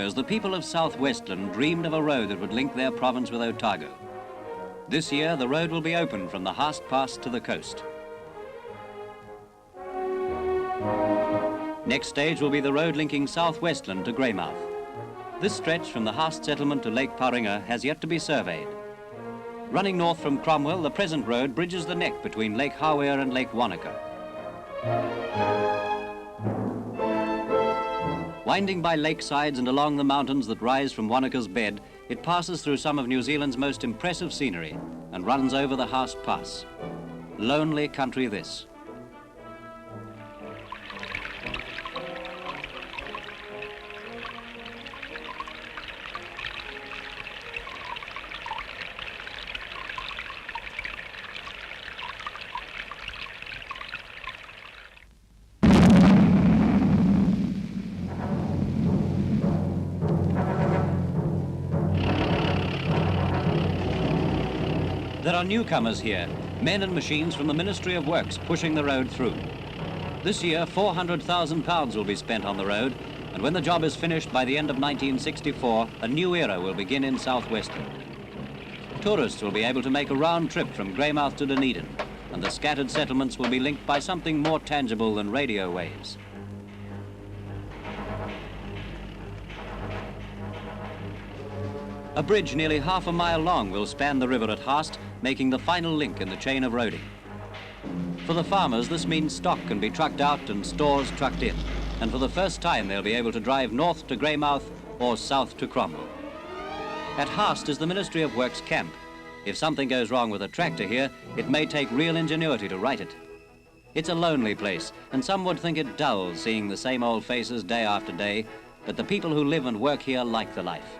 years, the people of South Westland dreamed of a road that would link their province with Otago. This year, the road will be open from the Haast Pass to the coast. Next stage will be the road linking South Westland to Greymouth. This stretch from the Haast settlement to Lake Paringa has yet to be surveyed. Running north from Cromwell, the present road bridges the neck between Lake Hawea and Lake Wanaka. Winding by lakesides and along the mountains that rise from Wanaka's bed, it passes through some of New Zealand's most impressive scenery and runs over the Haast Pass. Lonely country this. There are newcomers here, men and machines from the Ministry of Works pushing the road through. This year, £400,000 will be spent on the road, and when the job is finished by the end of 1964, a new era will begin in South Westland. Tourists will be able to make a round trip from Greymouth to Dunedin, and the scattered settlements will be linked by something more tangible than radio waves. A bridge nearly half a mile long will span the river at Haast, making the final link in the chain of roading. For the farmers, this means stock can be trucked out and stores trucked in, and for the first time they'll be able to drive north to Greymouth or south to Cromwell. At Haast is the Ministry of Works camp. If something goes wrong with a tractor here, it may take real ingenuity to right it. It's a lonely place, and some would think it dull seeing the same old faces day after day, but the people who live and work here like the life.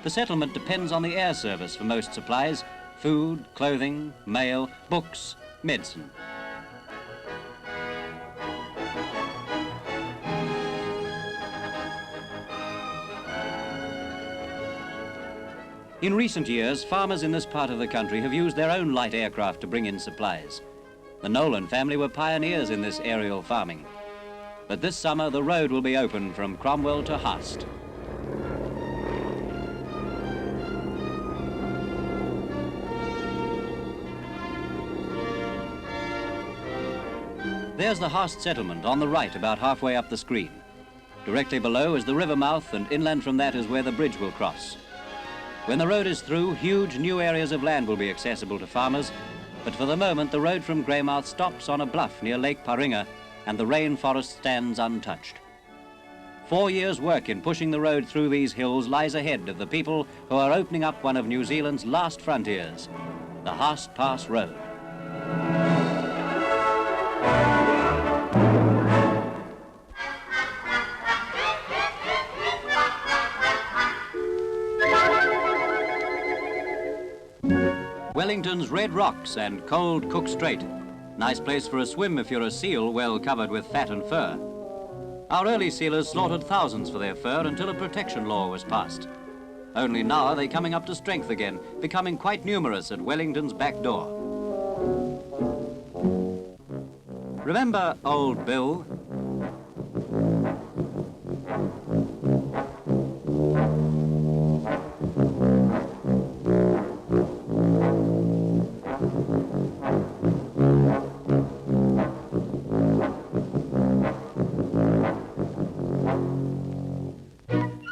The settlement depends on the air service for most supplies: food, clothing, mail, books, medicine. In recent years, farmers in this part of the country have used their own light aircraft to bring in supplies. The Nolan family were pioneers in this aerial farming. But this summer, the road will be open from Cromwell to Haast. There's the Haast settlement on the right, about halfway up the screen. Directly below is the river mouth, and inland from that is where the bridge will cross. When the road is through, huge new areas of land will be accessible to farmers, but for the moment the road from Greymouth stops on a bluff near Lake Paringa, and the rainforest stands untouched. 4 years' work in pushing the road through these hills lies ahead of the people who are opening up one of New Zealand's last frontiers, the Haast Pass Road. Wellington's red rocks and cold Cook Strait. Nice place for a swim if you're a seal well covered with fat and fur. Our early sealers slaughtered thousands for their fur until a protection law was passed. Only now are they coming up to strength again, becoming quite numerous at Wellington's back door. Remember Old Bill?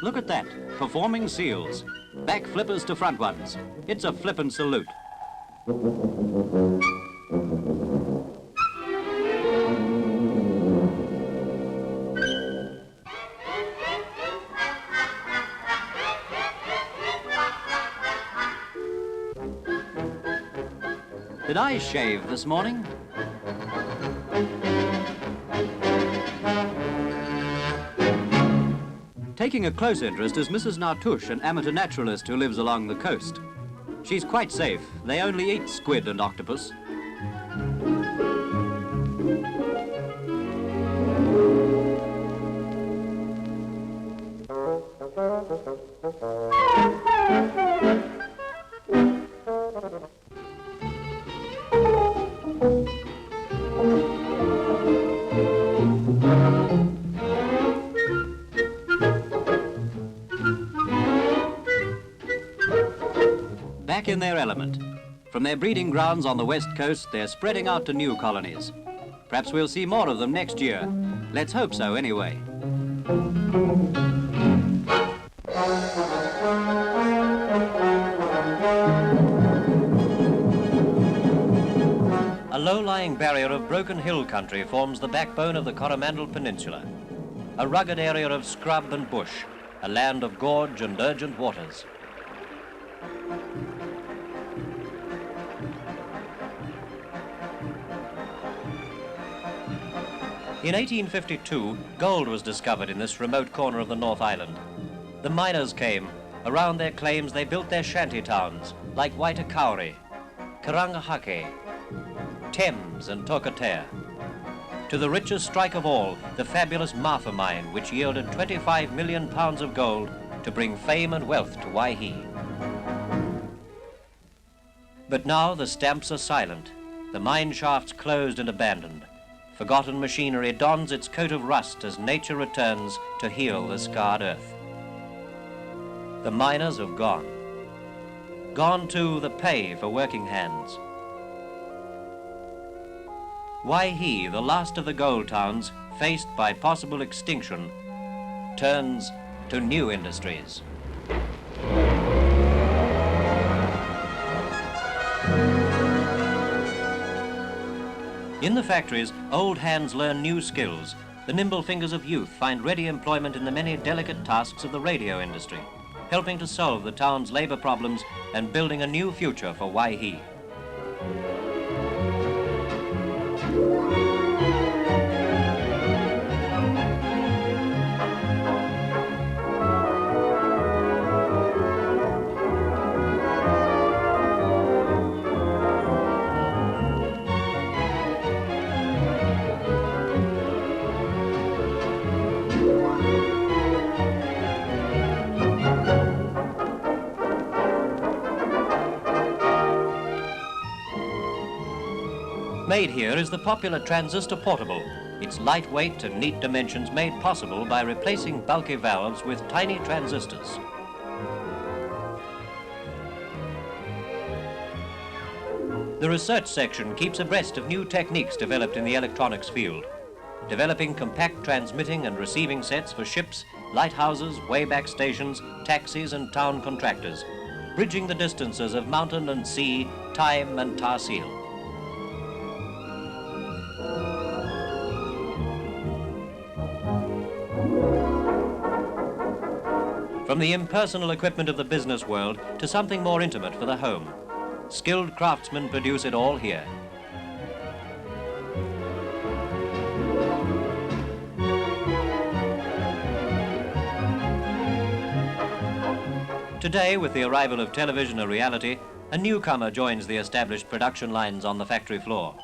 Look at that, performing seals. Back flippers to front ones. It's a flippin' salute. Did I shave this morning? Taking a close interest is Mrs. Nartush, an amateur naturalist who lives along the coast. She's quite safe. They only eat squid and octopus. back in their element. From their breeding grounds on the west coast, they're spreading out to new colonies. Perhaps we'll see more of them next year. Let's hope so, anyway. A low-lying barrier of broken hill country forms the backbone of the Coromandel Peninsula. A rugged area of scrub and bush, a land of gorge and urgent waters. In 1852, gold was discovered in this remote corner of the North Island. The miners came. Around their claims they built their shanty towns, like WAIHI, Karangahake, Thames and Tokatea. To the richest strike of all, the fabulous Martha mine, which yielded 25 million pounds of gold to bring fame and wealth to Waihi. But now the stamps are silent, the mine shafts closed and abandoned. Forgotten machinery dons its coat of rust as nature returns to heal the scarred earth. The miners have gone. Gone too the pay for working hands. Waihi, the last of the gold towns, faced by possible extinction, turns to new industries. In the factories, old hands learn new skills. The nimble fingers of youth find ready employment in the many delicate tasks of the radio industry, helping to solve the town's labor problems and building a new future for Waihi. Made here is the popular transistor portable, its lightweight and neat dimensions made possible by replacing bulky valves with tiny transistors. The research section keeps abreast of new techniques developed in the electronics field, developing compact transmitting and receiving sets for ships, lighthouses, wayback stations, taxis and town contractors, bridging the distances of mountain and sea, time and tar seal. From the impersonal equipment of the business world to something more intimate for the home, skilled craftsmen produce it all here. Today, with the arrival of television and reality, a newcomer joins the established production lines on the factory floor.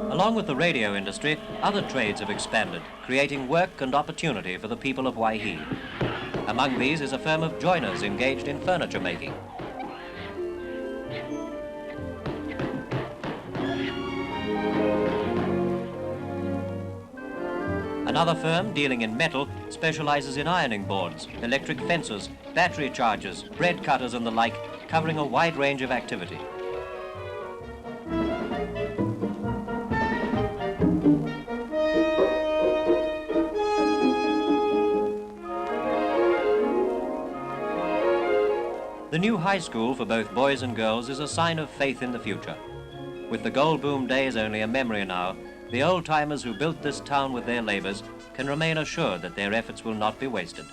Along with the radio industry, other trades have expanded, creating work and opportunity for the people of Waihi. Among these is a firm of joiners engaged in furniture making. Another firm dealing in metal specializes in ironing boards, electric fences, battery chargers, bread cutters and the like, covering a wide range of activity. The new high school for both boys and girls is a sign of faith in the future. With the gold boom days only a memory now, the old-timers who built this town with their labors can remain assured that their efforts will not be wasted.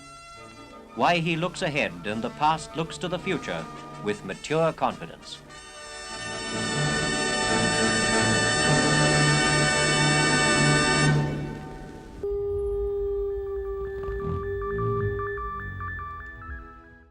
Waihi looks ahead and the past looks to the future with mature confidence.